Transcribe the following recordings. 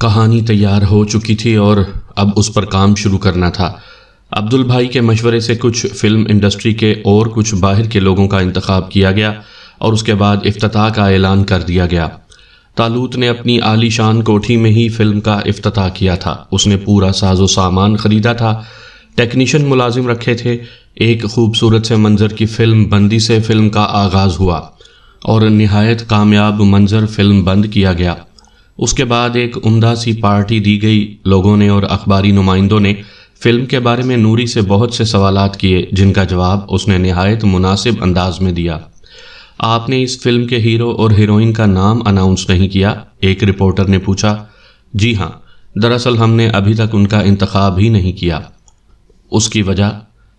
کہانی تیار ہو چکی تھی اور اب اس پر کام شروع کرنا تھا۔ عبدل بھائی کے مشورے سے کچھ فلم انڈسٹری کے اور کچھ باہر کے لوگوں کا انتخاب کیا گیا اور اس کے بعد افتتاح کا اعلان کر دیا گیا۔ طالوت نے اپنی عالی شان کوٹھی میں ہی فلم کا افتتاح کیا تھا۔ اس نے پورا ساز و سامان خریدا تھا، ٹیکنیشین ملازم رکھے تھے۔ ایک خوبصورت سے منظر کی فلم بندی سے فلم کا آغاز ہوا اور نہایت کامیاب منظر فلم بند کیا گیا۔ اس کے بعد ایک عمدہ سی پارٹی دی گئی۔ لوگوں نے اور اخباری نمائندوں نے فلم کے بارے میں نوری سے بہت سے سوالات کیے، جن کا جواب اس نے نہایت مناسب انداز میں دیا۔ آپ نے اس فلم کے ہیرو اور ہیروئن کا نام اناؤنس نہیں کیا؟ ایک رپورٹر نے پوچھا۔ جی ہاں، دراصل ہم نے ابھی تک ان کا انتخاب ہی نہیں کیا۔ اس کی وجہ؟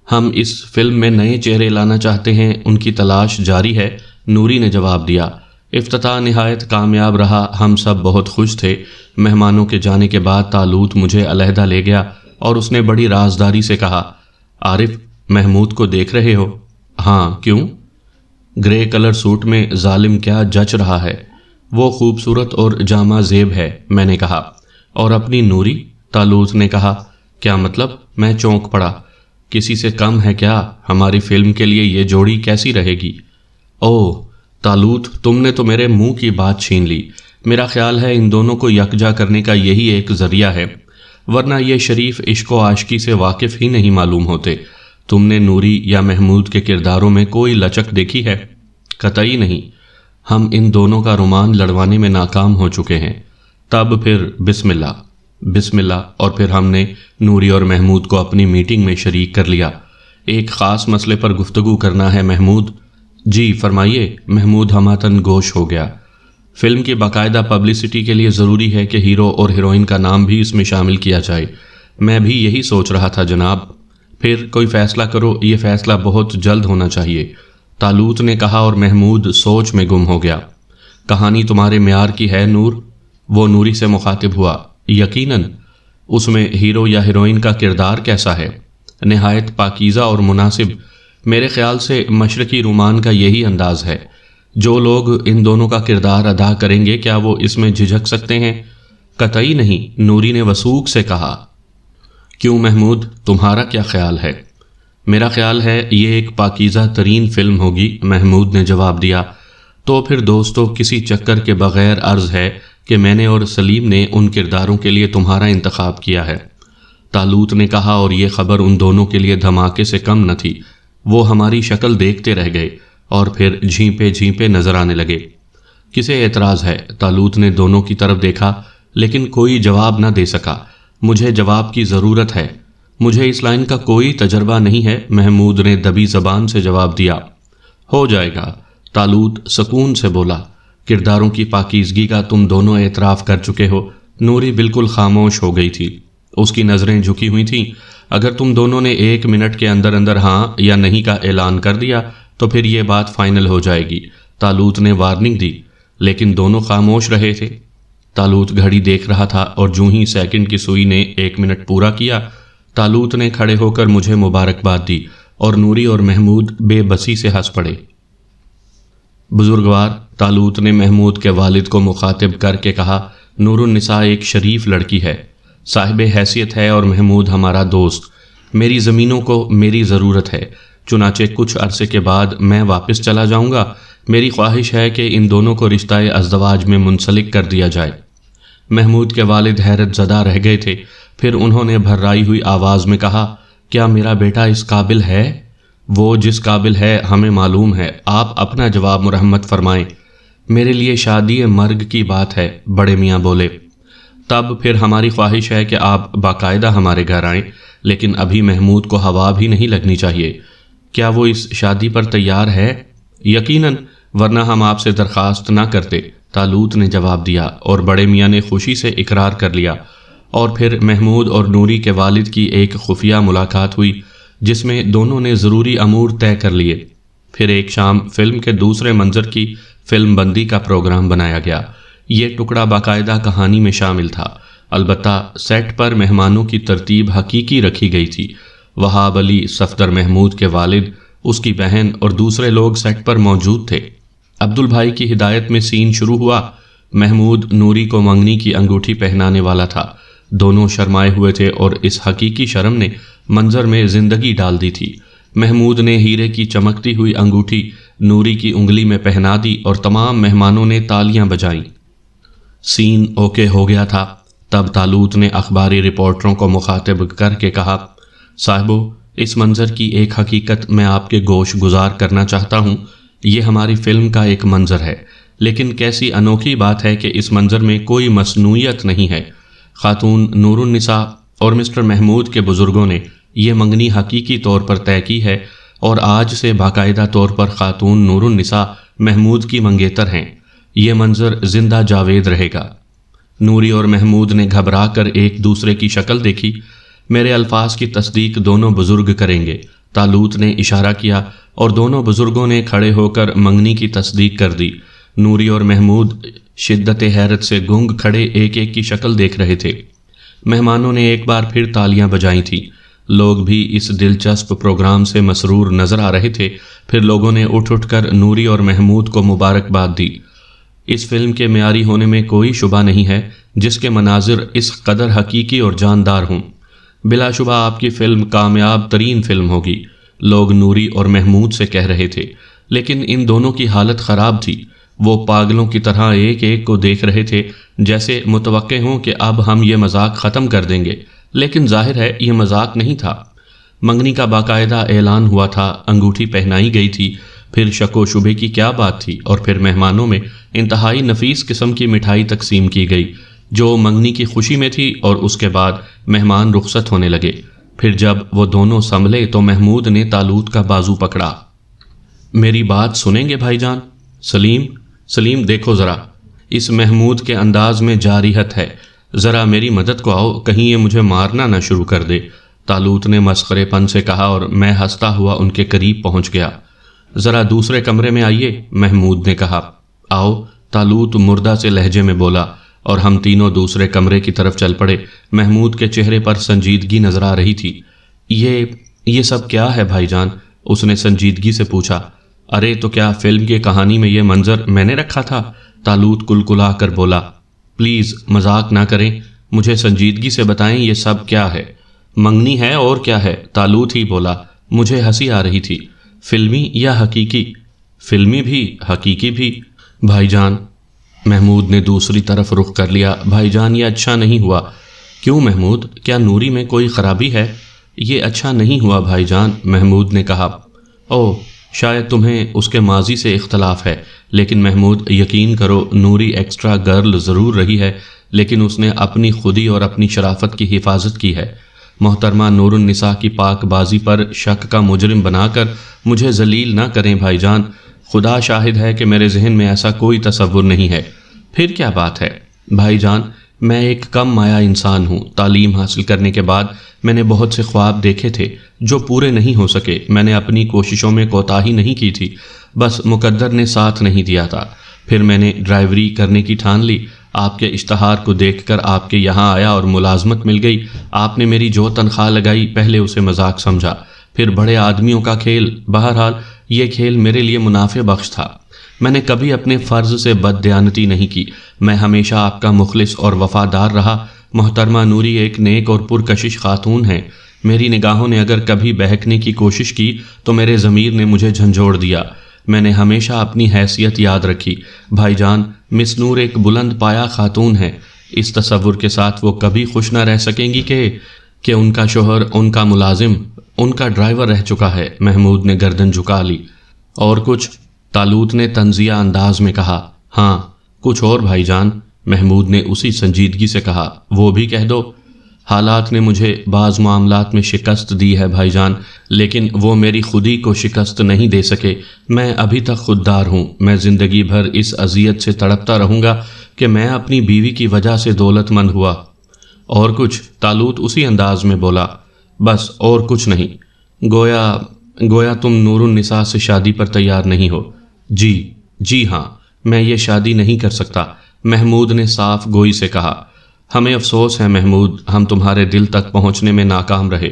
ہم اس فلم میں نئے چہرے لانا چاہتے ہیں، ان کی تلاش جاری ہے، نوری نے جواب دیا۔ افتتاح نہایت کامیاب رہا، ہم سب بہت خوش تھے۔ مہمانوں کے جانے کے بعد طالوت مجھے علیحدہ لے گیا اور اس نے بڑی رازداری سے کہا، عارف، محمود کو دیکھ رہے ہو؟ ہاں، کیوں؟ گرے کلر سوٹ میں ظالم کیا جچ رہا ہے، وہ خوبصورت اور جامع زیب ہے، میں نے کہا۔ اور اپنی نوری؟ طالوت نے کہا۔ کیا مطلب؟ میں چونک پڑا۔ کسی سے کم ہے کیا؟ ہماری فلم کے لیے یہ جوڑی کیسی رہے گی؟ اوہ طالوت، تم نے تو میرے منہ کی بات چھین لی۔ میرا خیال ہے ان دونوں کو یکجا کرنے کا یہی ایک ذریعہ ہے، ورنہ یہ شریف عشق و عاشقی سے واقف ہی نہیں معلوم ہوتے۔ تم نے نوری یا محمود کے کرداروں میں کوئی لچک دیکھی ہے؟ قطعی نہیں، ہم ان دونوں کا رومان لڑوانے میں ناکام ہو چکے ہیں۔ تب پھر بسم اللہ۔ بسم اللہ، اور پھر ہم نے نوری اور محمود کو اپنی میٹنگ میں شریک کر لیا۔ ایک خاص مسئلے پر گفتگو کرنا ہے محمود۔ جی فرمائیے۔ محمود ہماتن گوش ہو گیا۔ فلم کی باقاعدہ پبلسٹی کے لیے ضروری ہے کہ ہیرو اور ہیروئن کا نام بھی اس میں شامل کیا جائے۔ میں بھی یہی سوچ رہا تھا جناب۔ پھر کوئی فیصلہ کرو، یہ فیصلہ بہت جلد ہونا چاہیے، طالوت نے کہا اور محمود سوچ میں گم ہو گیا۔ کہانی تمہارے معیار کی ہے نور؟ وہ نوری سے مخاطب ہوا۔ یقیناً۔ اس میں ہیرو یا ہیروئن کا کردار کیسا ہے؟ نہایت پاکیزہ اور مناسب۔ میرے خیال سے مشرقی رومان کا یہی انداز ہے۔ جو لوگ ان دونوں کا کردار ادا کریں گے، کیا وہ اس میں جھجک سکتے ہیں؟ قطعی نہیں، نوری نے وثوق سے کہا۔ کیوں محمود، تمہارا کیا خیال ہے؟ میرا خیال ہے یہ ایک پاکیزہ ترین فلم ہوگی، محمود نے جواب دیا۔ تو پھر دوستو، کسی چکر کے بغیر عرض ہے کہ میں نے اور سلیم نے ان کرداروں کے لیے تمہارا انتخاب کیا ہے، طالوت نے کہا، اور یہ خبر ان دونوں کے لیے دھماکے سے کم نہ تھی۔ وہ ہماری شکل دیکھتے رہ گئے اور پھر جھینپے جھینپے نظر آنے لگے۔ کسے اعتراض ہے؟ طالوت نے دونوں کی طرف دیکھا لیکن کوئی جواب نہ دے سکا۔ مجھے جواب کی ضرورت ہے، مجھے اس لائن کا کوئی تجربہ نہیں ہے، محمود نے دبی زبان سے جواب دیا۔ ہو جائے گا، طالوت سکون سے بولا۔ کرداروں کی پاکیزگی کا تم دونوں اعتراف کر چکے ہو۔ نوری بالکل خاموش ہو گئی تھی، اس کی نظریں جھکی ہوئی تھیں۔ اگر تم دونوں نے 1 منٹ کے اندر اندر ہاں یا نہیں کا اعلان کر دیا تو پھر یہ بات فائنل ہو جائے گی، طالوت نے وارننگ دی۔ لیکن دونوں خاموش رہے تھے۔ طالوت گھڑی دیکھ رہا تھا اور جوں ہی سیکنڈ کی سوئی نے 1 منٹ پورا کیا، طالوت نے کھڑے ہو کر مجھے مبارکباد دی اور نوری اور محمود بے بسی سے ہنس پڑے۔ بزرگوار، طالوت نے محمود کے والد کو مخاطب کر کے کہا، نور النساء ایک شریف لڑکی ہے، صاحب حیثیت ہے، اور محمود ہمارا دوست۔ میری زمینوں کو میری ضرورت ہے، چنانچہ کچھ عرصے کے بعد میں واپس چلا جاؤں گا۔ میری خواہش ہے کہ ان دونوں کو رشتہ ازدواج میں منسلک کر دیا جائے۔ محمود کے والد حیرت زدہ رہ گئے تھے، پھر انہوں نے بھرائی ہوئی آواز میں کہا، کیا میرا بیٹا اس قابل ہے؟ وہ جس قابل ہے ہمیں معلوم ہے، آپ اپنا جواب مرحمت فرمائیں۔ میرے لیے شادی مرگ کی بات ہے، بڑے میاں بولے۔ تب پھر ہماری خواہش ہے کہ آپ باقاعدہ ہمارے گھر آئیں، لیکن ابھی محمود کو ہوا بھی نہیں لگنی چاہیے۔ کیا وہ اس شادی پر تیار ہے؟ یقیناً، ورنہ ہم آپ سے درخواست نہ کرتے، طالوت نے جواب دیا، اور بڑے میاں نے خوشی سے اقرار کر لیا۔ اور پھر محمود اور نوری کے والد کی ایک خفیہ ملاقات ہوئی جس میں دونوں نے ضروری امور طے کر لیے۔ پھر ایک شام فلم کے دوسرے منظر کی فلم بندی کا پروگرام بنایا گیا۔ یہ ٹکڑا باقاعدہ کہانی میں شامل تھا، البتہ سیٹ پر مہمانوں کی ترتیب حقیقی رکھی گئی تھی۔ وہاب علی صفدر محمود کے والد، اس کی بہن اور دوسرے لوگ سیٹ پر موجود تھے۔ عبدل بھائی کی ہدایت میں سین شروع ہوا۔ محمود نوری کو منگنی کی انگوٹھی پہنانے والا تھا۔ دونوں شرمائے ہوئے تھے اور اس حقیقی شرم نے منظر میں زندگی ڈال دی تھی۔ محمود نے ہیرے کی چمکتی ہوئی انگوٹھی نوری کی انگلی میں پہنا دی اور تمام مہمانوں نے تالیاں بجائیں۔ سین اوکے ہو گیا تھا۔ تب طالوت نے اخباری رپورٹروں کو مخاطب کر کے کہا، صاحبو، اس منظر کی ایک حقیقت میں آپ کے گوش گزار کرنا چاہتا ہوں۔ یہ ہماری فلم کا ایک منظر ہے، لیکن کیسی انوکھی بات ہے کہ اس منظر میں کوئی مصنوعیت نہیں ہے۔ خاتون نور النساء اور مسٹر محمود کے بزرگوں نے یہ منگنی حقیقی طور پر طے کی ہے اور آج سے باقاعدہ طور پر خاتون نور النساء محمود کی منگیتر ہیں۔ یہ منظر زندہ جاوید رہے گا۔ نوری اور محمود نے گھبرا کر ایک دوسرے کی شکل دیکھی۔ میرے الفاظ کی تصدیق دونوں بزرگ کریں گے، طالوت نے اشارہ کیا اور دونوں بزرگوں نے کھڑے ہو کر منگنی کی تصدیق کر دی۔ نوری اور محمود شدت حیرت سے گنگ کھڑے ایک ایک کی شکل دیکھ رہے تھے۔ مہمانوں نے ایک بار پھر تالیاں بجائی تھیں۔ لوگ بھی اس دلچسپ پروگرام سے مسرور نظر آ رہے تھے۔ پھر لوگوں نے اٹھ کر نوری اور محمود کو مبارکباد دی۔ اس فلم کے معیاری ہونے میں کوئی شبہ نہیں ہے، جس کے مناظر اس قدر حقیقی اور جاندار ہوں۔ بلا شبہ آپ کی فلم کامیاب ترین فلم ہوگی، لوگ نوری اور محمود سے کہہ رہے تھے۔ لیکن ان دونوں کی حالت خراب تھی۔ وہ پاگلوں کی طرح ایک ایک کو دیکھ رہے تھے، جیسے متوقع ہوں کہ اب ہم یہ مذاق ختم کر دیں گے، لیکن ظاہر ہے یہ مذاق نہیں تھا۔ منگنی کا باقاعدہ اعلان ہوا تھا، انگوٹھی پہنائی گئی تھی، پھر شک و شبے کی کیا بات تھی، اور پھر مہمانوں میں انتہائی نفیس قسم کی مٹھائی تقسیم کی گئی جو منگنی کی خوشی میں تھی، اور اس کے بعد مہمان رخصت ہونے لگے۔ پھر جب وہ دونوں سنبھلے تو محمود نے طالوت کا بازو پکڑا۔ میری بات سنیں گے بھائی جان؟ سلیم دیکھو ذرا، اس محمود کے انداز میں جارحیت ہے، ذرا میری مدد کو آؤ، کہیں یہ مجھے مارنا نہ شروع کر دے۔ طالوت نے مسخرے پن سے کہا اور میں ہنستا ہوا ان کے قریب پہنچ گیا۔ ذرا دوسرے کمرے میں آئیے، محمود نے کہا۔ آؤ، طالوت مردہ سے لہجے میں بولا، اور ہم تینوں دوسرے کمرے کی طرف چل پڑے۔ محمود کے چہرے پر سنجیدگی نظر آ رہی تھی۔ یہ سب کیا ہے بھائی جان؟ اس نے سنجیدگی سے پوچھا۔ ارے تو کیا فلم کی کہانی میں یہ منظر میں نے رکھا تھا؟ طالوت کلکلا کر بولا۔ پلیز مذاق نہ کریں، مجھے سنجیدگی سے بتائیں یہ سب کیا ہے؟ منگنی ہے اور کیا ہے، طالوت ہی بولا۔ مجھے ہنسی آ رہی تھی۔ فلمی یا حقیقی؟ فلمی بھی، حقیقی بھی بھائی جان۔ محمود نے دوسری طرف رخ کر لیا۔ بھائی جان، یہ اچھا نہیں ہوا۔ کیوں محمود، کیا نوری میں کوئی خرابی ہے؟ یہ اچھا نہیں ہوا بھائی جان، محمود نے کہا۔ اوہ، شاید تمہیں اس کے ماضی سے اختلاف ہے، لیکن محمود یقین کرو، نوری ایکسٹرا گرل ضرور رہی ہے، لیکن اس نے اپنی خودی اور اپنی شرافت کی حفاظت کی ہے۔ محترمہ نور النساء کی پاک بازی پر شک کا مجرم بنا کر مجھے ذلیل نہ کریں بھائی جان۔ خدا شاہد ہے کہ میرے ذہن میں ایسا کوئی تصور نہیں ہے۔ پھر کیا بات ہے بھائی جان؟ میں ایک کم مایا انسان ہوں۔ تعلیم حاصل کرنے کے بعد میں نے بہت سے خواب دیکھے تھے جو پورے نہیں ہو سکے۔ میں نے اپنی کوششوں میں کوتاہی نہیں کی تھی، بس مقدر نے ساتھ نہیں دیا تھا۔ پھر میں نے ڈرائیوری کرنے کی ٹھان لی۔ آپ کے اشتہار کو دیکھ کر آپ کے یہاں آیا اور ملازمت مل گئی۔ آپ نے میری جو تنخواہ لگائی، پہلے اسے مذاق سمجھا، پھر بڑے آدمیوں کا کھیل۔ بہرحال یہ کھیل میرے لیے منافع بخش تھا۔ میں نے کبھی اپنے فرض سے بد دیانتی نہیں کی۔ میں ہمیشہ آپ کا مخلص اور وفادار رہا۔ محترمہ نوری ایک نیک اور پرکشش خاتون ہیں۔ میری نگاہوں نے اگر کبھی بہکنے کی کوشش کی تو میرے ضمیر نے مجھے جھنجھوڑ دیا۔ میں نے ہمیشہ اپنی حیثیت یاد رکھی۔ بھائی جان، مس نور ایک بلند پایا خاتون ہے۔ اس تصور کے ساتھ وہ کبھی خوش نہ رہ سکیں گی کہ ان کا شوہر، ان کا ملازم، ان کا ڈرائیور رہ چکا ہے۔ محمود نے گردن جھکا لی۔ اور کچھ؟ طالوت نے طنزیہ انداز میں کہا۔ ہاں، کچھ اور بھائی جان، محمود نے اسی سنجیدگی سے کہا۔ وہ بھی کہہ دو۔ حالات نے مجھے بعض معاملات میں شکست دی ہے بھائی جان، لیکن وہ میری خودی کو شکست نہیں دے سکے۔ میں ابھی تک خوددار ہوں۔ میں زندگی بھر اس اذیت سے تڑپتا رہوں گا کہ میں اپنی بیوی کی وجہ سے دولت مند ہوا۔ اور کچھ؟ طالوت اسی انداز میں بولا۔ بس اور کچھ نہیں۔ گویا تم نور النساء سے شادی پر تیار نہیں ہو۔ جی ہاں، میں یہ شادی نہیں کر سکتا، محمود نے صاف گوئی سے کہا۔ ہمیں افسوس ہے محمود، ہم تمہارے دل تک پہنچنے میں ناکام رہے۔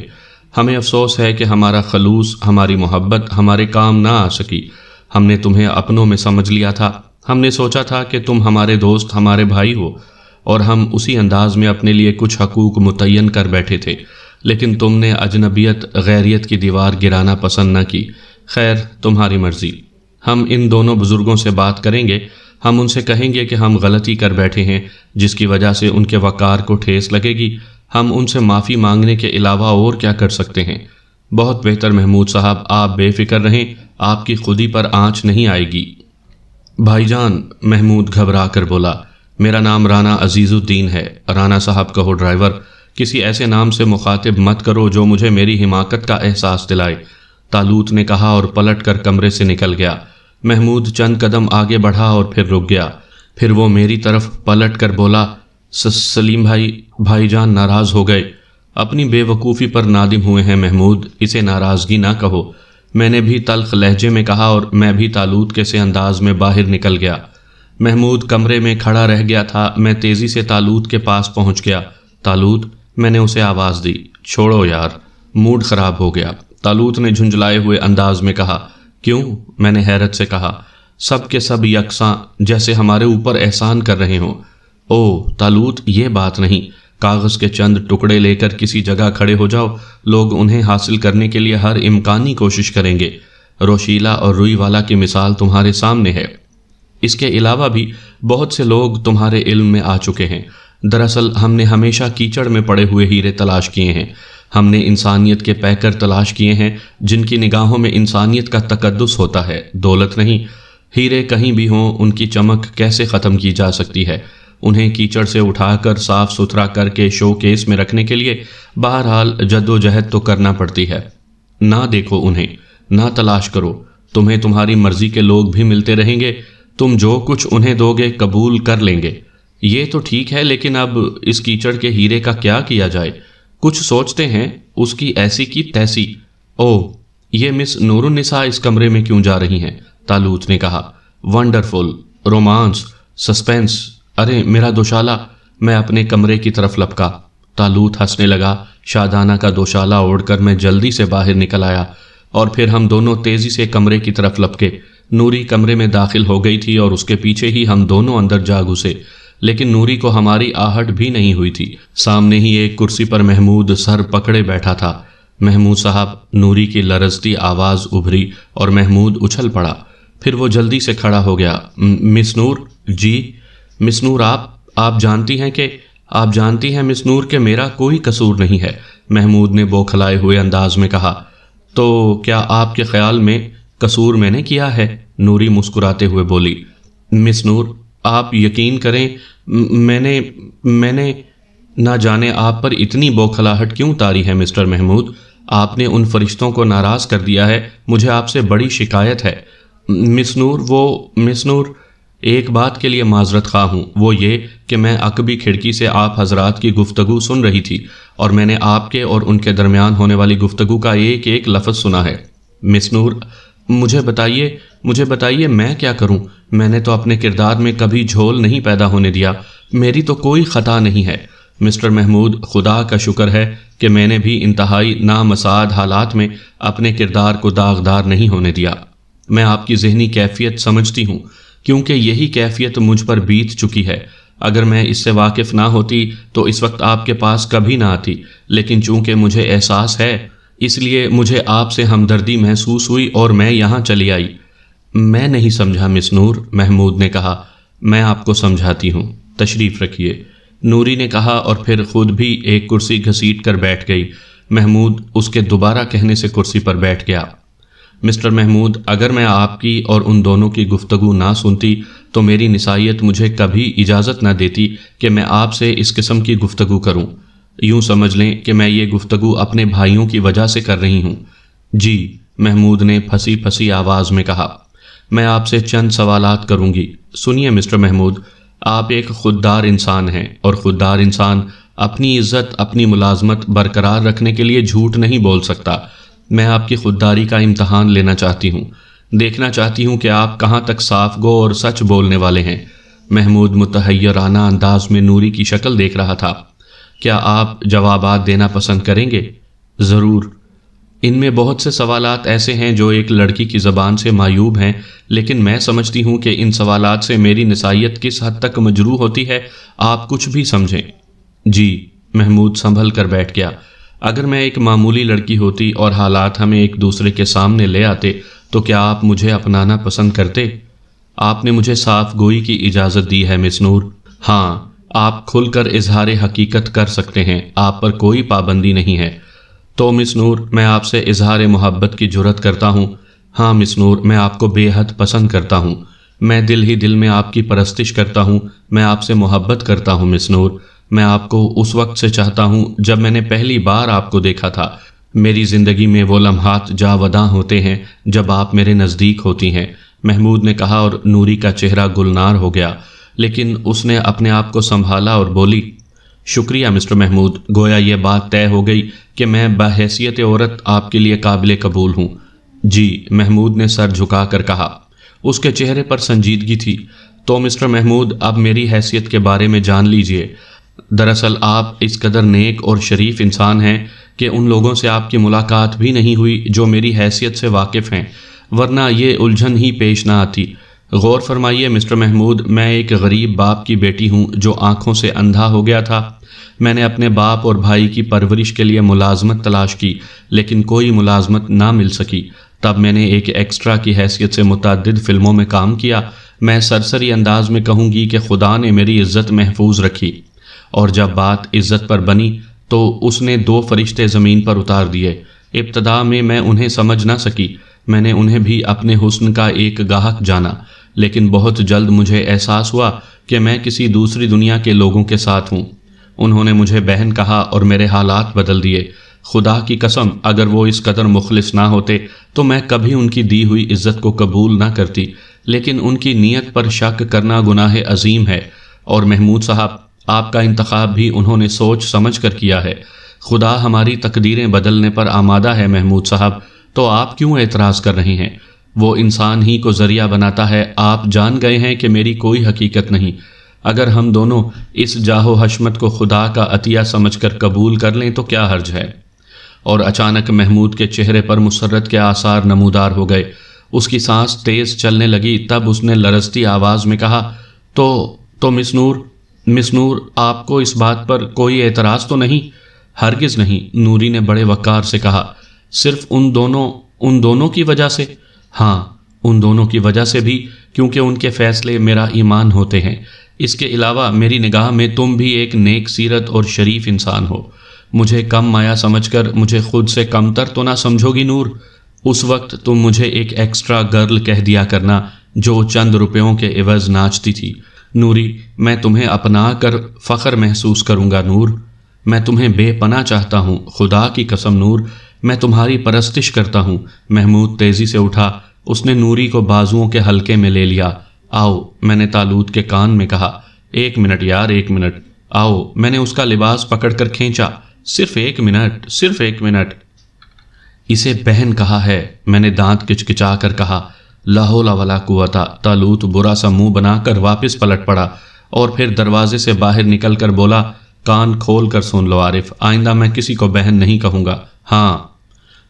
ہمیں افسوس ہے کہ ہمارا خلوص، ہماری محبت ہمارے کام نہ آ سکی۔ ہم نے تمہیں اپنوں میں سمجھ لیا تھا، ہم نے سوچا تھا کہ تم ہمارے دوست، ہمارے بھائی ہو، اور ہم اسی انداز میں اپنے لیے کچھ حقوق متعین کر بیٹھے تھے، لیکن تم نے اجنبیت، غیریت کی دیوار گرانا پسند نہ کی۔ خیر، تمہاری مرضی۔ ہم ان دونوں بزرگوں سے بات کریں گے، ہم ان سے کہیں گے کہ ہم غلطی کر بیٹھے ہیں جس کی وجہ سے ان کے وقار کو ٹھیس لگے گی۔ ہم ان سے معافی مانگنے کے علاوہ اور کیا کر سکتے ہیں؟ بہت بہتر محمود صاحب، آپ بے فکر رہیں، آپ کی خودی پر آنچ نہیں آئے گی۔ بھائی جان، محمود گھبرا کر بولا، میرا نام رانا عزیز الدین ہے۔ رانا صاحب کہو ڈرائیور، کسی ایسے نام سے مخاطب مت کرو جو مجھے میری حماقت کا احساس دلائے، طالوت نے کہا اور پلٹ کر کمرے سے نکل گیا۔ محمود چند قدم آگے بڑھا اور پھر رک گیا۔ پھر وہ میری طرف پلٹ کر بولا، سلیم بھائی جان ناراض ہو گئے؟ اپنی بے وقوفی پر نادم ہوئے ہیں محمود، اسے ناراضگی نہ کہو، میں نے بھی تلخ لہجے میں کہا، اور میں بھی طالوت کے سے انداز میں باہر نکل گیا۔ محمود کمرے میں کھڑا رہ گیا تھا۔ میں تیزی سے طالوت کے پاس پہنچ گیا۔ طالوت، میں نے اسے آواز دی۔ چھوڑو یار، موڈ خراب ہو گیا، طالوت نے جھنجھلائے ہوئے انداز میں کہا۔ کیوں؟ میں نے حیرت سے کہا۔ سب کے سب یکساں، جیسے ہمارے اوپر احسان کر رہے ہوں۔ او طالوت، یہ بات نہیں، کاغذ کے چند ٹکڑے لے کر کسی جگہ کھڑے ہو جاؤ، لوگ انہیں حاصل کرنے کے لیے ہر امکانی کوشش کریں گے۔ روشیلا اور روئی والا کی مثال تمہارے سامنے ہے۔ اس کے علاوہ بھی بہت سے لوگ تمہارے علم میں آ چکے ہیں۔ دراصل ہم نے ہمیشہ کیچڑ میں پڑے ہوئے ہیرے تلاش کیے ہیں۔ ہم نے انسانیت کے پیکر تلاش کیے ہیں جن کی نگاہوں میں انسانیت کا تقدس ہوتا ہے، دولت نہیں۔ ہیرے کہیں بھی ہوں، ان کی چمک کیسے ختم کی جا سکتی ہے؟ انہیں کیچڑ سے اٹھا کر صاف ستھرا کر کے شو کیس میں رکھنے کے لیے بہرحال جد و جہد تو کرنا پڑتی ہے۔ نہ دیکھو انہیں، نہ تلاش کرو، تمہیں تمہاری مرضی کے لوگ بھی ملتے رہیں گے، تم جو کچھ انہیں دو گے قبول کر لیں گے۔ یہ تو ٹھیک ہے، لیکن اب اس کیچڑ کے ہیرے کا کیا کیا جائے؟ کچھ سوچتے ہیں، اس کی ایسی کی تیسی۔ او، یہ مس نور النساء اس کمرے میں کیوں جا رہی ہیں؟ طالوت نے کہا۔ ونڈرفل، رومانس، سسپینس، ارے میرا دوشالہ! میں اپنے کمرے کی طرف لپکا۔ طالوت ہنسنے لگا۔ شادانہ کا دوشالہ اوڑھ کر میں جلدی سے باہر نکل آیا، اور پھر ہم دونوں تیزی سے کمرے کی طرف لپکے۔ نوری کمرے میں داخل ہو گئی تھی اور اس کے پیچھے ہی ہم دونوں اندر جا گھسے، لیکن نوری کو ہماری آہٹ بھی نہیں ہوئی تھی۔ سامنے ہی ایک کرسی پر محمود سر پکڑے بیٹھا تھا۔ محمود صاحب، نوری کی لرزتی آواز ابھری اور محمود اچھل پڑا۔ پھر وہ جلدی سے کھڑا ہو گیا۔ مس نور؟ جی مس نور، آپ جانتی ہیں مس نور کہ میرا کوئی قصور نہیں ہے، محمود نے بوکھلائے ہوئے انداز میں کہا۔ تو کیا آپ کے خیال میں قصور میں نے کیا ہے؟ نوری مسکراتے ہوئے بولی۔ مس نور، آپ یقین کریں، میں نے نہ جانے آپ پر اتنی بوکھلاہٹ کیوں طاری ہے مسٹر محمود۔ آپ نے ان فرشتوں کو ناراض کر دیا ہے، مجھے آپ سے بڑی شکایت ہے۔ مس نور، ایک بات کے لیے معذرت خواہ ہوں، وہ یہ کہ میں عقبی کھڑکی سے آپ حضرات کی گفتگو سن رہی تھی، اور میں نے آپ کے اور ان کے درمیان ہونے والی گفتگو کا ایک ایک لفظ سنا ہے۔ مس نور، مجھے بتائیے میں کیا کروں؟ میں نے تو اپنے کردار میں کبھی جھول نہیں پیدا ہونے دیا، میری تو کوئی خطا نہیں ہے۔ مسٹر محمود، خدا کا شکر ہے کہ میں نے بھی انتہائی نامساعد حالات میں اپنے کردار کو داغدار نہیں ہونے دیا۔ میں آپ کی ذہنی کیفیت سمجھتی ہوں، کیونکہ یہی کیفیت مجھ پر بیت چکی ہے۔ اگر میں اس سے واقف نہ ہوتی تو اس وقت آپ کے پاس کبھی نہ آتی، لیکن چونکہ مجھے احساس ہے، اس لیے مجھے آپ سے ہمدردی محسوس ہوئی اور میں یہاں چلی آئی۔ میں نہیں سمجھا مس نور، محمود نے کہا۔ میں آپ کو سمجھاتی ہوں، تشریف رکھیے، نوری نے کہا، اور پھر خود بھی ایک کرسی گھسیٹ کر بیٹھ گئی۔ محمود اس کے دوبارہ کہنے سے کرسی پر بیٹھ گیا۔ مسٹر محمود، اگر میں آپ کی اور ان دونوں کی گفتگو نہ سنتی تو میری نسائیت مجھے کبھی اجازت نہ دیتی کہ میں آپ سے اس قسم کی گفتگو کروں۔ یوں سمجھ لیں کہ میں یہ گفتگو اپنے بھائیوں کی وجہ سے کر رہی ہوں۔ جی، محمود نے پھنسی پھنسی آواز میں کہا۔ میں آپ سے چند سوالات کروں گی۔ سنیے مسٹر محمود، آپ ایک خوددار انسان ہیں، اور خوددار انسان اپنی عزت، اپنی ملازمت برقرار رکھنے کے لیے جھوٹ نہیں بول سکتا۔ میں آپ کی خودداری کا امتحان لینا چاہتی ہوں، دیکھنا چاہتی ہوں کہ آپ کہاں تک صاف گو اور سچ بولنے والے ہیں۔ محمود متحیرانہ انداز میں نوری کی شکل دیکھ رہا تھا۔ کیا آپ جوابات دینا پسند کریں گے؟ ضرور۔ ان میں بہت سے سوالات ایسے ہیں جو ایک لڑکی کی زبان سے معیوب ہیں، لیکن میں سمجھتی ہوں کہ ان سوالات سے میری نسائیت کس حد تک مجروح ہوتی ہے، آپ کچھ بھی سمجھیں۔ جی، محمود سنبھل کر بیٹھ گیا۔ اگر میں ایک معمولی لڑکی ہوتی اور حالات ہمیں ایک دوسرے کے سامنے لے آتے تو کیا آپ مجھے اپنانا پسند کرتے؟ آپ نے مجھے صاف گوئی کی اجازت دی ہے مس نور۔ ہاں، آپ کھل کر اظہار حقیقت کر سکتے ہیں، آپ پر کوئی پابندی نہیں ہے۔ تو مس نور، میں آپ سے اظہار محبت کی جرات کرتا ہوں۔ ہاں مس نور، میں آپ کو بے حد پسند کرتا ہوں۔ میں دل ہی دل میں آپ کی پرستش کرتا ہوں۔ میں آپ سے محبت کرتا ہوں مس نور۔ میں آپ کو اس وقت سے چاہتا ہوں جب میں نے پہلی بار آپ کو دیکھا تھا۔ میری زندگی میں وہ لمحات جاوداں ہوتے ہیں جب آپ میرے نزدیک ہوتی ہیں، محمود نے کہا، اور نوری کا چہرہ گلنار ہو گیا، لیکن اس نے اپنے آپ کو سنبھالا اور بولی، شکریہ مسٹر محمود، گویا یہ بات طے ہو گئی کہ میں بحیثیت عورت آپ کے لیے قابل قبول ہوں۔ جی، محمود نے سر جھکا کر کہا۔ اس کے چہرے پر سنجیدگی تھی۔ تو مسٹر محمود، اب میری حیثیت کے بارے میں جان لیجئے۔ دراصل آپ اس قدر نیک اور شریف انسان ہیں کہ ان لوگوں سے آپ کی ملاقات بھی نہیں ہوئی جو میری حیثیت سے واقف ہیں، ورنہ یہ الجھن ہی پیش نہ آتی۔ غور فرمائیے مسٹر محمود، میں ایک غریب باپ کی بیٹی ہوں جو آنکھوں سے اندھا ہو گیا تھا۔ میں نے اپنے باپ اور بھائی کی پرورش کے لیے ملازمت تلاش کی، لیکن کوئی ملازمت نہ مل سکی۔ تب میں نے ایک ایکسٹرا کی حیثیت سے متعدد فلموں میں کام کیا۔ میں سرسری انداز میں کہوں گی کہ خدا نے میری عزت محفوظ رکھی، اور جب بات عزت پر بنی تو اس نے 2 فرشتے زمین پر اتار دیے۔ ابتدا میں انہیں سمجھ نہ سکی، میں نے انہیں بھی اپنے حسن کا ایک گاہک جانا، لیکن بہت جلد مجھے احساس ہوا کہ میں کسی دوسری دنیا کے لوگوں کے ساتھ ہوں۔ انہوں نے مجھے بہن کہا اور میرے حالات بدل دیے۔ خدا کی قسم، اگر وہ اس قدر مخلص نہ ہوتے تو میں کبھی ان کی دی ہوئی عزت کو قبول نہ کرتی، لیکن ان کی نیت پر شک کرنا گناہ عظیم ہے، اور محمود صاحب، آپ کا انتخاب بھی انہوں نے سوچ سمجھ کر کیا ہے۔ خدا ہماری تقدیریں بدلنے پر آمادہ ہے محمود صاحب، تو آپ کیوں اعتراض کر رہے ہیں؟ وہ انسان ہی کو ذریعہ بناتا ہے۔ آپ جان گئے ہیں کہ میری کوئی حقیقت نہیں۔ اگر ہم دونوں اس جاہ و حشمت کو خدا کا عطیہ سمجھ کر قبول کر لیں تو کیا حرج ہے؟ اور اچانک محمود کے چہرے پر مسرت کے آثار نمودار ہو گئے۔ اس کی سانس تیز چلنے لگی۔ تب اس نے لرزتی آواز میں کہا، تو مس نور، آپ کو اس بات پر کوئی اعتراض تو نہیں؟ ہرگز نہیں، نوری نے بڑے وقار سے کہا۔ صرف ان دونوں کی وجہ سے؟ ہاں، ان دونوں کی وجہ سے بھی، کیونکہ ان کے فیصلے میرا ایمان ہوتے ہیں۔ اس کے علاوہ میری نگاہ میں تم بھی ایک نیک سیرت اور شریف انسان ہو۔ مجھے کم مایا سمجھ کر مجھے خود سے کمتر تو نہ سمجھو گی نور؟ اس وقت تم مجھے ایک ایکسٹرا گرل کہہ دیا کرنا جو چند روپیوں کے عوض ناچتی تھی۔ نوری، میں تمہیں اپنا کر فخر محسوس کروں گا نور۔ میں تمہیں بے پناہ چاہتا ہوں، خدا کی قسم نور، میں تمہاری پرستش کرتا ہوں۔ محمود تیزی سے اٹھا۔ اس نے نوری کو بازوؤں کے حلقے میں لے لیا۔ آؤ، میں نے طالوت کے کان میں کہا۔ 1 منٹ یار، 1 منٹ۔ آؤ، میں نے اس کا لباس پکڑ کر کھینچا۔ صرف 1 منٹ، صرف 1 منٹ۔ اسے بہن کہا ہے، میں نے دانت کچکچا کر کہا۔ لا حول ولا قوت۔ طالوت برا سا منہ بنا کر واپس پلٹ پڑا اور پھر دروازے سے باہر نکل کر بولا، کان کھول کر سن لو عارف، آئندہ میں کسی کو بہن نہیں کہوں گا۔ ہاں۔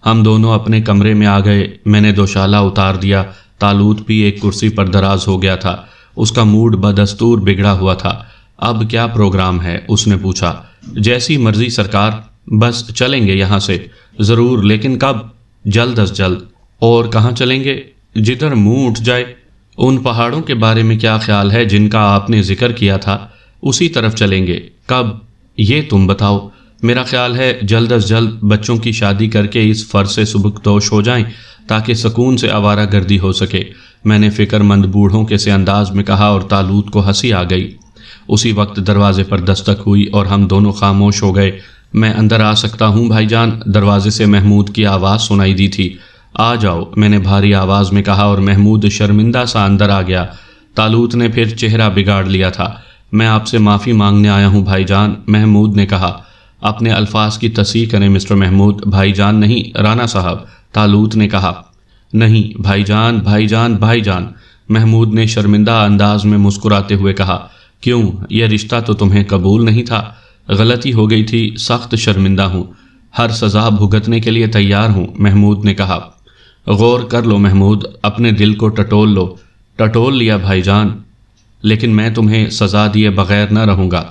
ہم دونوں اپنے کمرے میں آ گئے۔ میں نے دوشالہ اتار دیا۔ طالوت بھی ایک کرسی پر دراز ہو گیا تھا۔ اس کا موڈ بدستور بگڑا ہوا تھا۔ اب کیا پروگرام ہے؟ اس نے پوچھا۔ جیسی مرضی سرکار، بس چلیں گے یہاں سے۔ ضرور، لیکن کب؟ جلد از جلد۔ اور کہاں چلیں گے؟ جدھر منہ اٹھ جائے۔ ان پہاڑوں کے بارے میں کیا خیال ہے جن کا آپ نے ذکر کیا تھا؟ اسی طرف چلیں گے۔ کب؟ یہ تم بتاؤ۔ میرا خیال ہے جلد از جلد بچوں کی شادی کر کے اس فرض سے سبکدوش ہو جائیں تاکہ سکون سے آوارہ گردی ہو سکے، میں نے فکر مند بوڑھوں کے سے انداز میں کہا، اور طالوت کو ہنسی آ گئی۔ اسی وقت دروازے پر دستک ہوئی اور ہم دونوں خاموش ہو گئے۔ میں اندر آ سکتا ہوں بھائی جان؟ دروازے سے محمود کی آواز سنائی دی تھی۔ آ جاؤ، میں نے بھاری آواز میں کہا، اور محمود شرمندہ سا اندر آ گیا۔ طالوت نے پھر چہرہ بگاڑ لیا تھا۔ میں آپ سے معافی مانگنے آیا ہوں بھائی جان، محمود نے کہا۔ اپنے الفاظ کی تصحیح کریں مسٹر محمود، بھائی جان نہیں رانا صاحب، طالوت نے کہا۔ نہیں بھائی جان، بھائی جان، بھائی جان، محمود نے شرمندہ انداز میں مسکراتے ہوئے کہا۔ کیوں؟ یہ رشتہ تو تمہیں قبول نہیں تھا؟ غلطی ہو گئی تھی، سخت شرمندہ ہوں۔ ہر سزا بھگتنے کے لیے تیار ہوں، محمود نے کہا۔ غور کر لو محمود، اپنے دل کو ٹٹول لو۔ ٹٹول لیا بھائی جان، لیکن میں تمہیں سزا دیے بغیر نہ رہوں گا۔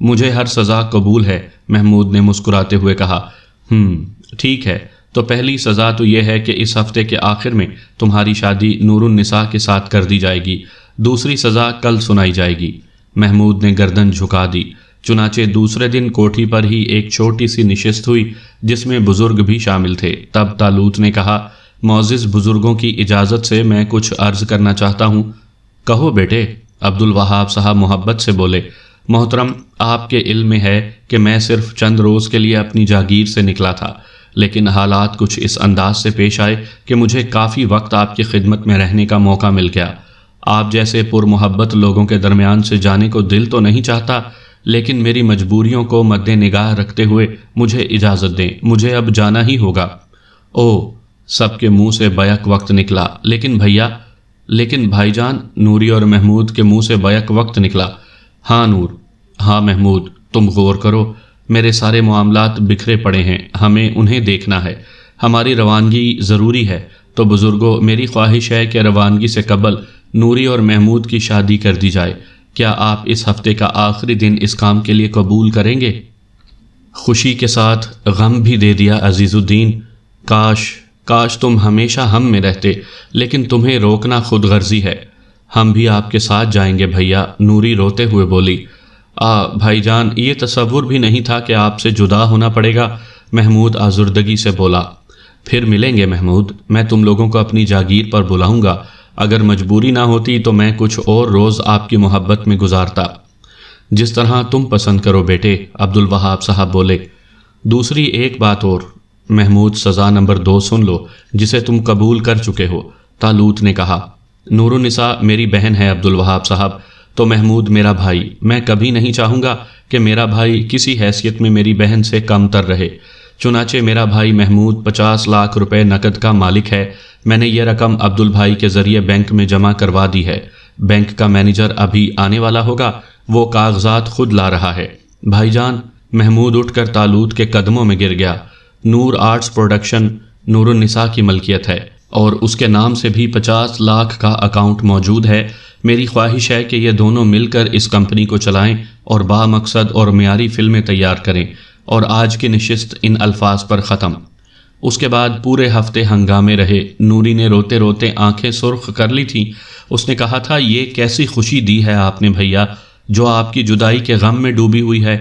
مجھے ہر سزا قبول ہے، محمود نے مسکراتے ہوئے کہا۔ ٹھیک ہے، تو پہلی سزا تو یہ ہے کہ اس ہفتے کے آخر میں تمہاری شادی نور النساء کے ساتھ کر دی جائے گی۔ دوسری سزا کل سنائی جائے گی۔ محمود نے گردن جھکا دی۔ چنانچہ دوسرے دن کوٹھی پر ہی ایک چھوٹی سی نشست ہوئی جس میں بزرگ بھی شامل تھے۔ تب طالوت نے کہا، معزز بزرگوں کی اجازت سے میں کچھ عرض کرنا چاہتا ہوں۔ کہو بیٹے، عبدالوہاب صاحب محبت سے بولے۔ محترم، آپ کے علم میں ہے کہ میں صرف چند روز کے لیے اپنی جاگیر سے نکلا تھا، لیکن حالات کچھ اس انداز سے پیش آئے کہ مجھے کافی وقت آپ کی خدمت میں رہنے کا موقع مل گیا۔ آپ جیسے پر محبت لوگوں کے درمیان سے جانے کو دل تو نہیں چاہتا، لیکن میری مجبوریوں کو مد نگاہ رکھتے ہوئے مجھے اجازت دیں، مجھے اب جانا ہی ہوگا۔ او، سب کے منہ سے بیک وقت نکلا۔ لیکن بھائی جان، نوری اور محمود کے منہ سے بیک وقت نکلا۔ ہاں نور، ہاں محمود، تم غور کرو، میرے سارے معاملات بکھرے پڑے ہیں، ہمیں انہیں دیکھنا ہے، ہماری روانگی ضروری ہے۔ تو بزرگوں، میری خواہش ہے کہ روانگی سے قبل نوری اور محمود کی شادی کر دی جائے۔ کیا آپ اس ہفتے کا آخری دن اس کام کے لیے قبول کریں گے؟ خوشی کے ساتھ غم بھی دے دیا عزیز الدین۔ کاش تم ہمیشہ ہم میں رہتے، لیکن تمہیں روکنا خود غرضی ہے۔ ہم بھی آپ کے ساتھ جائیں گے بھیا، نوری روتے ہوئے بولی۔ بھائی جان، یہ تصور بھی نہیں تھا کہ آپ سے جدا ہونا پڑے گا، محمود آزردگی سے بولا۔ پھر ملیں گے محمود، میں تم لوگوں کو اپنی جاگیر پر بلاؤں گا۔ اگر مجبوری نہ ہوتی تو میں کچھ اور روز آپ کی محبت میں گزارتا۔ جس طرح تم پسند کرو بیٹے، عبدالوہاب صاحب بولے۔ دوسری ایک بات اور، محمود، سزا نمبر 2 سن لو، جسے تم قبول کر چکے ہو، طالوت نے کہا۔ نور النساء میری بہن ہے عبدالوہاب صاحب، تو محمود میرا بھائی۔ میں کبھی نہیں چاہوں گا کہ میرا بھائی کسی حیثیت میں میری بہن سے کم تر رہے۔ چنانچہ میرا بھائی محمود 50 لاکھ روپے نقد کا مالک ہے۔ میں نے یہ رقم عبدالبھائی کے ذریعے بینک میں جمع کروا دی ہے۔ بینک کا مینیجر ابھی آنے والا ہوگا، وہ کاغذات خود لا رہا ہے۔ بھائی جان، محمود اٹھ کر طالوت کے قدموں میں گر گیا۔ نور آرٹس پروڈکشن نور النساء کی ملکیت ہے اور اس کے نام سے بھی 50 لاکھ کا اکاؤنٹ موجود ہے۔ میری خواہش ہے کہ یہ دونوں مل کر اس کمپنی کو چلائیں اور بامقصد اور معیاری فلمیں تیار کریں، اور آج کی نشست ان الفاظ پر ختم۔ اس کے بعد پورے ہفتے ہنگامے رہے۔ نوری نے روتے روتے آنکھیں سرخ کر لی تھیں۔ اس نے کہا تھا، یہ کیسی خوشی دی ہے آپ نے بھیا، جو آپ کی جدائی کے غم میں ڈوبی ہوئی ہے۔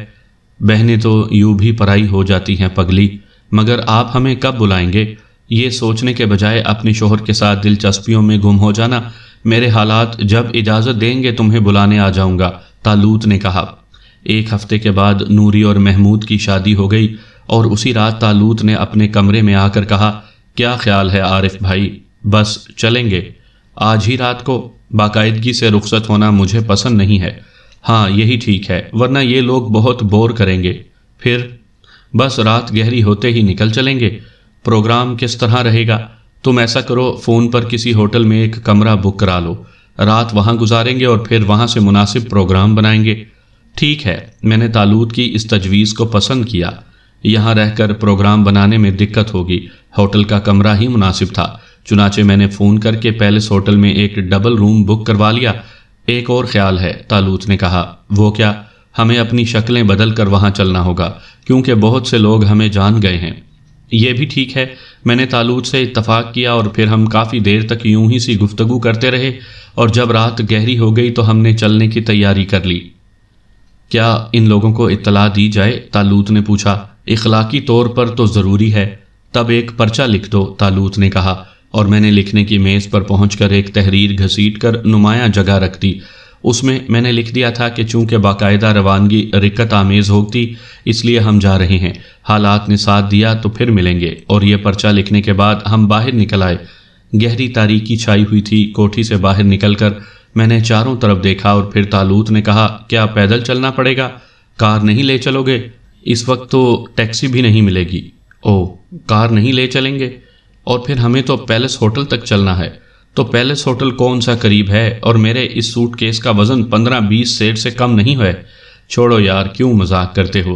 بہنیں تو یوں بھی پرائی ہو جاتی ہیں پگلی، مگر آپ ہمیں کب بلائیں گے؟ یہ سوچنے کے بجائے اپنے شوہر کے ساتھ دلچسپیوں میں گم ہو جانا۔ میرے حالات جب اجازت دیں گے تمہیں بلانے آ جاؤں گا، طالوت نے کہا۔ ایک ہفتے کے بعد نوری اور محمود کی شادی ہو گئی، اور اسی رات طالوت نے اپنے کمرے میں آ کر کہا، کیا خیال ہے عارف بھائی، بس چلیں گے آج ہی رات کو؟ باقاعدگی سے رخصت ہونا مجھے پسند نہیں ہے۔ ہاں یہی ٹھیک ہے، ورنہ یہ لوگ بہت بور کریں گے۔ پھر بس رات گہری ہوتے ہی نکل چلیں گے۔ پروگرام کس طرح رہے گا؟ تم ایسا کرو، فون پر کسی ہوٹل میں ایک کمرہ بک کرا لو، رات وہاں گزاریں گے اور پھر وہاں سے مناسب پروگرام بنائیں گے۔ ٹھیک ہے، میں نے طالوت کی اس تجویز کو پسند کیا۔ یہاں رہ کر پروگرام بنانے میں دقت ہوگی، ہوٹل کا کمرہ ہی مناسب تھا۔ چنانچہ میں نے فون کر کے پیلس ہوٹل میں ایک ڈبل روم بک کروا لیا۔ ایک اور خیال ہے، طالوت نے کہا۔ وہ کیا؟ ہمیں اپنی شکلیں بدل کر وہاں چلنا ہوگا، کیونکہ بہت سے لوگ ہمیں جان گئے ہیں۔ یہ بھی ٹھیک ہے، میں نے طالوت سے اتفاق کیا، اور پھر ہم کافی دیر تک یوں ہی سی گفتگو کرتے رہے، اور جب رات گہری ہو گئی تو ہم نے چلنے کی تیاری کر لی۔ کیا ان لوگوں کو اطلاع دی جائے؟ طالوت نے پوچھا۔ اخلاقی طور پر تو ضروری ہے۔ تب ایک پرچہ لکھ دو، طالوت نے کہا، اور میں نے لکھنے کی میز پر پہنچ کر ایک تحریر گھسیٹ کر نمایاں جگہ رکھ دی۔ اس میں میں نے لکھ دیا تھا کہ چونکہ باقاعدہ روانگی رکت آمیز ہوتی، اس لیے ہم جا رہے ہیں، حالات نے ساتھ دیا تو پھر ملیں گے۔ اور یہ پرچہ لکھنے کے بعد ہم باہر نکل آئے۔ گہری تاریکی چھائی ہوئی تھی۔ کوٹھی سے باہر نکل کر میں نے چاروں طرف دیکھا، اور پھر طالوت نے کہا، کیا پیدل چلنا پڑے گا؟ کار نہیں لے چلو گے؟ اس وقت تو ٹیکسی بھی نہیں ملے گی۔ کار نہیں لے چلیں گے؟ اور پھر ہمیں تو پیلس ہوٹل تک چلنا ہے۔ تو پیلس ہوٹل کون سا قریب ہے؟ اور میرے اس سوٹ کیس کا وزن 15-20 سیر سے کم نہیں ہے۔ چھوڑو یار، کیوں مذاق کرتے ہو؟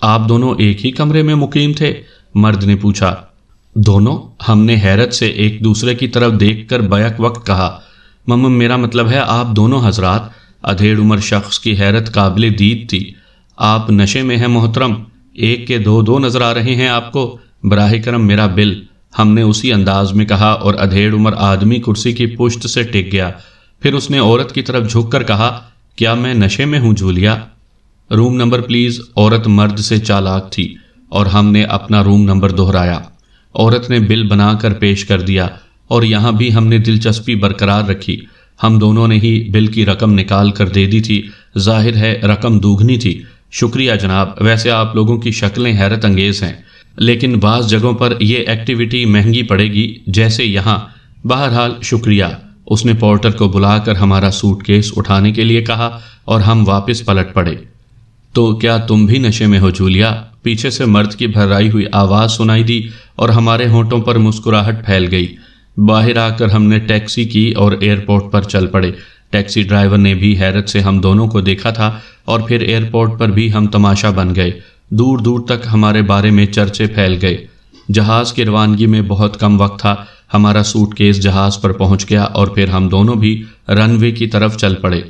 آپ دونوں ایک ہی کمرے میں مقیم تھے؟ مرد نے پوچھا۔ دونوں؟ ہم نے حیرت سے ایک دوسرے کی طرف دیکھ کر بیک وقت کہا۔ میرا مطلب ہے آپ دونوں حضرات۔ ادھیڑ عمر شخص کی حیرت قابل دید تھی۔ آپ نشے میں ہیں محترم؟ ایک کے دو نظر آ رہے ہیں آپ کو؟ براہ کرم میرا بل، ہم نے اسی انداز میں کہا اور ادھیڑ عمر آدمی کرسی کی پشت سے ٹک گیا۔ پھر اس نے عورت کی طرف جھک کر کہا، کیا میں نشے میں ہوں جولیا؟ Room number please. عورت مرد سے چالاک تھی اور ہم نے اپنا روم نمبر دہرایا۔ عورت نے بل بنا کر پیش کر دیا اور یہاں بھی ہم نے دلچسپی برقرار رکھی۔ ہم دونوں نے ہی بل کی رقم نکال کر دے دی تھی، ظاہر ہے رقم دوگنی تھی۔ شکریہ جناب، ویسے آپ لوگوں کی شکلیں حیرت انگیز ہیں، لیکن بعض جگہوں پر یہ ایکٹیویٹی مہنگی پڑے گی، جیسے یہاں۔ بہرحال شکریہ۔ اس نے پورٹر کو بلا کر ہمارا سوٹ کیس اٹھانے کے لیے کہا اور ہم واپس پلٹ پڑے۔ تو کیا تم بھی نشے میں ہو جولیا؟ پیچھے سے مرد کی بھرائی ہوئی آواز سنائی دی اور ہمارے ہونٹوں پر مسکراہٹ پھیل گئی۔ باہر آ کر ہم نے ٹیکسی کی اور ایئرپورٹ پر چل پڑے۔ ٹیکسی ڈرائیور نے بھی حیرت سے ہم دونوں کو دیکھا تھا اور پھر ایئرپورٹ پر بھی ہم تماشا بن گئے۔ دور دور تک ہمارے بارے میں چرچے پھیل گئے۔ جہاز کی روانگی میں بہت کم وقت تھا۔ ہمارا سوٹ کیس جہاز پر پہنچ گیا اور پھر ہم دونوں بھی رن وے کی طرف چل پڑے۔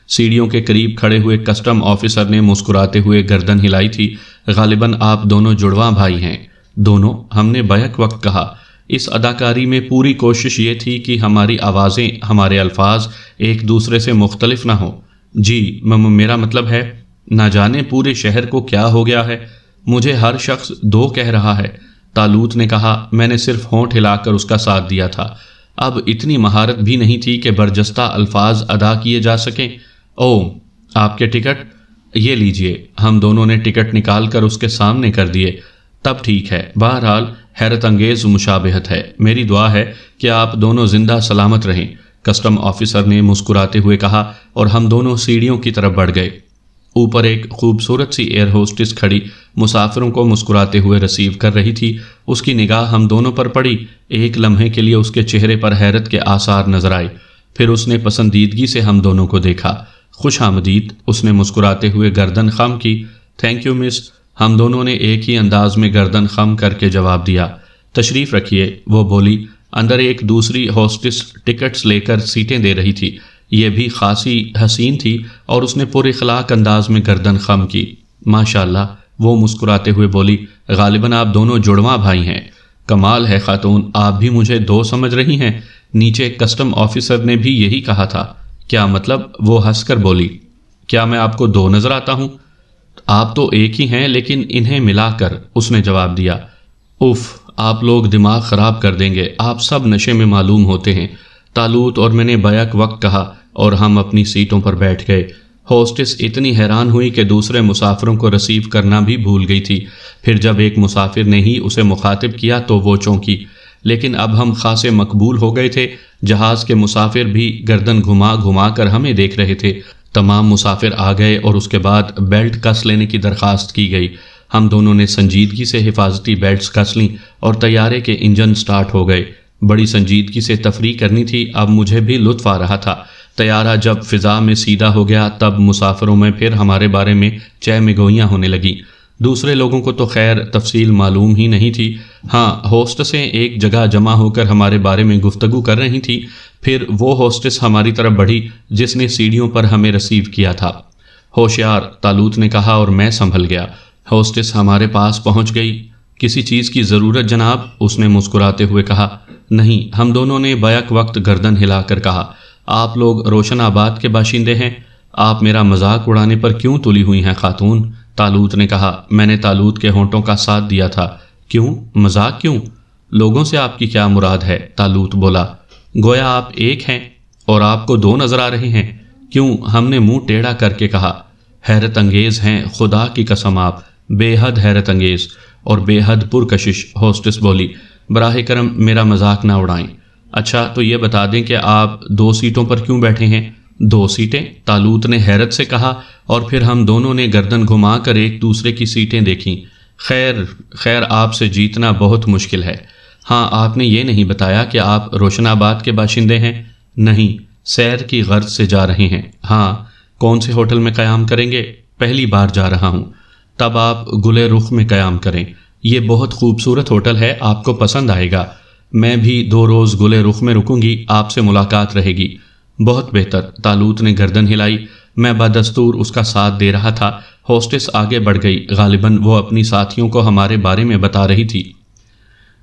سیڑھیوں کے قریب کھڑے ہوئے کسٹم آفیسر نے مسکراتے ہوئے گردن ہلائی تھی۔ غالباً آپ دونوں جڑواں بھائی ہیں۔ دونوں؟ ہم نے بیک وقت کہا۔ اس اداکاری میں پوری کوشش یہ تھی کہ ہماری آوازیں، ہمارے الفاظ ایک دوسرے سے مختلف نہ ہوں۔ جی، میرا مطلب ہے، نہ جانے پورے شہر کو کیا ہو گیا ہے، مجھے ہر شخص دو کہہ رہا ہے۔ طالوت نے کہا۔ میں نے صرف ہونٹ ہلا کر اس کا ساتھ دیا تھا۔ اب اتنی مہارت بھی نہیں تھی کہ برجستہ الفاظ ادا کیے جا سکیں۔ او، آپ کے ٹکٹ؟ یہ لیجئے۔ ہم دونوں نے ٹکٹ نکال کر اس کے سامنے کر دیے۔ تب ٹھیک ہے۔ بہرحال حیرت انگیز مشابہت ہے۔ میری دعا ہے کہ آپ دونوں زندہ سلامت رہیں، کسٹم آفیسر نے مسکراتے ہوئے کہا اور ہم دونوں سیڑھیوں کی طرف بڑھ گئے۔ اوپر ایک خوبصورت سی ایئر ہوسٹس کھڑی مسافروں کو مسکراتے ہوئے رسیو کر رہی تھی۔ اس کی نگاہ ہم دونوں پر پڑی۔ ایک لمحے کے لیے اس کے چہرے پر حیرت کے آثار نظر آئے، پھر اس نے پسندیدگی سے ہم دونوں کو دیکھا۔ خوش آمدید، اس نے مسکراتے ہوئے گردن خم کی۔ تھینک یو مس، ہم دونوں نے ایک ہی انداز میں گردن خم کر کے جواب دیا۔ تشریف رکھیے، وہ بولی۔ اندر ایک دوسری ہوسٹس ٹکٹس لے کر سیٹیں دے رہی تھی۔ یہ بھی خاصی حسین تھی اور اس نے پر اخلاق انداز میں گردن خم کی۔ ماشاءاللہ، وہ مسکراتے ہوئے بولی۔ غالباً آپ دونوں جڑواں بھائی ہیں۔ کمال ہے خاتون، آپ بھی مجھے دو سمجھ رہی ہیں؟ نیچے کسٹم آفیسر نے بھی یہی کہا تھا۔ کیا مطلب؟ وہ ہنس کر بولی۔ کیا میں آپ کو دو نظر آتا ہوں؟ آپ تو ایک ہی ہیں، لیکن انہیں ملا کر، اس نے جواب دیا۔ اف، آپ لوگ دماغ خراب کر دیں گے، آپ سب نشے میں معلوم ہوتے ہیں، طالوت اور میں نے بیک وقت کہا اور ہم اپنی سیٹوں پر بیٹھ گئے۔ ہوسٹس اتنی حیران ہوئی کہ دوسرے مسافروں کو رسیو کرنا بھی بھول گئی تھی۔ پھر جب ایک مسافر نے ہی اسے مخاطب کیا تو وہ چونکی، لیکن اب ہم خاصے مقبول ہو گئے تھے۔ جہاز کے مسافر بھی گردن گھما گھما کر ہمیں دیکھ رہے تھے۔ تمام مسافر آ گئے اور اس کے بعد بیلٹ کس لینے کی درخواست کی گئی۔ ہم دونوں نے سنجیدگی سے حفاظتی بیلٹس کس لیں اور طیارے کے انجن سٹارٹ ہو گئے۔ بڑی سنجیدگی سے تفریح کرنی تھی، اب مجھے بھی لطف آ رہا تھا۔ طیارہ جب فضا میں سیدھا ہو گیا تب مسافروں میں پھر ہمارے بارے میں چہ مگوئیاں ہونے لگیں۔ دوسرے لوگوں کو تو خیر تفصیل معلوم ہی نہیں تھی۔ ہاں، ہوسٹسیں ایک جگہ جمع ہو کر ہمارے بارے میں گفتگو کر رہی تھیں۔ پھر وہ ہوسٹس ہماری طرف بڑھی جس نے سیڑھیوں پر ہمیں رسیو کیا تھا۔ ہوشیار، طالوت نے کہا اور میں سنبھل گیا۔ ہوسٹس ہمارے پاس پہنچ گئی۔ کسی چیز کی ضرورت جناب؟ اس نے مسکراتے ہوئے کہا۔ نہیں، ہم دونوں نے بیک وقت گردن ہلا کر کہا۔ آپ لوگ روشن آباد کے باشندے ہیں؟ آپ میرا مذاق اڑانے پر کیوں تلی ہوئی ہیں خاتون؟ طالوت نے کہا۔ میں نے طالوت کے ہونٹوں کا ساتھ دیا تھا۔ کیوں؟ مذاق کیوں؟ لوگوں سے آپ کی کیا مراد ہے؟ طالوت بولا۔ گویا آپ ایک ہیں اور آپ کو دو نظر آ رہے ہیں۔ کیوں؟ ہم نے منہ ٹیڑھا کر کے کہا۔ حیرت انگیز ہیں، خدا کی قسم آپ، بے حد حیرت انگیز اور بے حد پرکشش، ہوسٹس بولی۔ براہ کرم میرا مذاق نہ اڑائیں۔ اچھا تو یہ بتا دیں کہ آپ دو سیٹوں پر کیوں بیٹھے ہیں؟ دو سیٹیں؟ طالوت نے حیرت سے کہا اور پھر ہم دونوں نے گردن گھما کر ایک دوسرے کی سیٹیں دیکھیں۔ خیر آپ سے جیتنا بہت مشکل ہے۔ ہاں، آپ نے یہ نہیں بتایا کہ آپ روشن آباد کے باشندے ہیں؟ نہیں، سیر کی غرض سے جا رہے ہیں۔ ہاں۔ کون سے ہوٹل میں قیام کریں گے؟ پہلی بار جا رہا ہوں۔ تب آپ گلے رخ میں قیام کریں، یہ بہت خوبصورت ہوٹل ہے، آپ کو پسند آئے گا۔ میں بھی 2 روز گلے رخ میں رکوں گی، آپ سے ملاقات رہے گی۔ بہت بہتر، طالوت نے گردن ہلائی۔ میں بدستور اس کا ساتھ دے رہا تھا۔ ہوسٹس آگے بڑھ گئی، غالباً وہ اپنی ساتھیوں کو ہمارے بارے میں بتا رہی تھی۔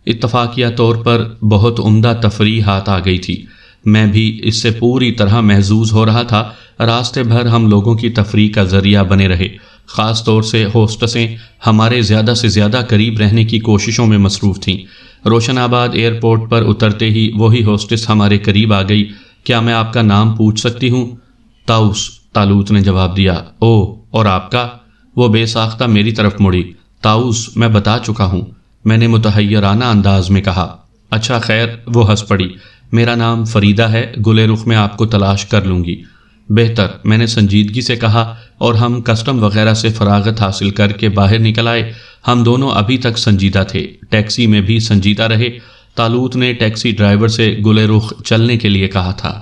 اتفاقیہ طور پر بہت عمدہ تفریح ہاتھ آ گئی تھی۔ میں بھی اس سے پوری طرح محظوظ ہو رہا تھا۔ راستے بھر ہم لوگوں کی تفریح کا ذریعہ بنے رہے، خاص طور سے ہوسٹسیں ہمارے زیادہ سے زیادہ قریب رہنے کی کوششوں میں مصروف تھیں۔ روشن آباد ایئرپورٹ پر اترتے ہی وہی ہوسٹس ہمارے قریب آ گئی۔ کیا میں آپ کا نام پوچھ سکتی ہوں؟ طاؤس، طالوت نے جواب دیا۔ اوہ، اور آپ کا؟ وہ بے ساختہ میری طرف مڑی۔ طاؤس، میں بتا چکا ہوں، میں نے متحیرانہ انداز میں کہا۔ اچھا خیر، وہ ہنس پڑی۔ میرا نام فریدہ ہے، گلے رخ میں آپ کو تلاش کر لوں گی۔ بہتر، میں نے سنجیدگی سے کہا، اور ہم کسٹم وغیرہ سے فراغت حاصل کر کے باہر نکل آئے۔ ہم دونوں ابھی تک سنجیدہ تھے، ٹیکسی میں بھی سنجیدہ رہے۔ طالوت نے ٹیکسی ڈرائیور سے گلے رخ چلنے کے لیے کہا تھا۔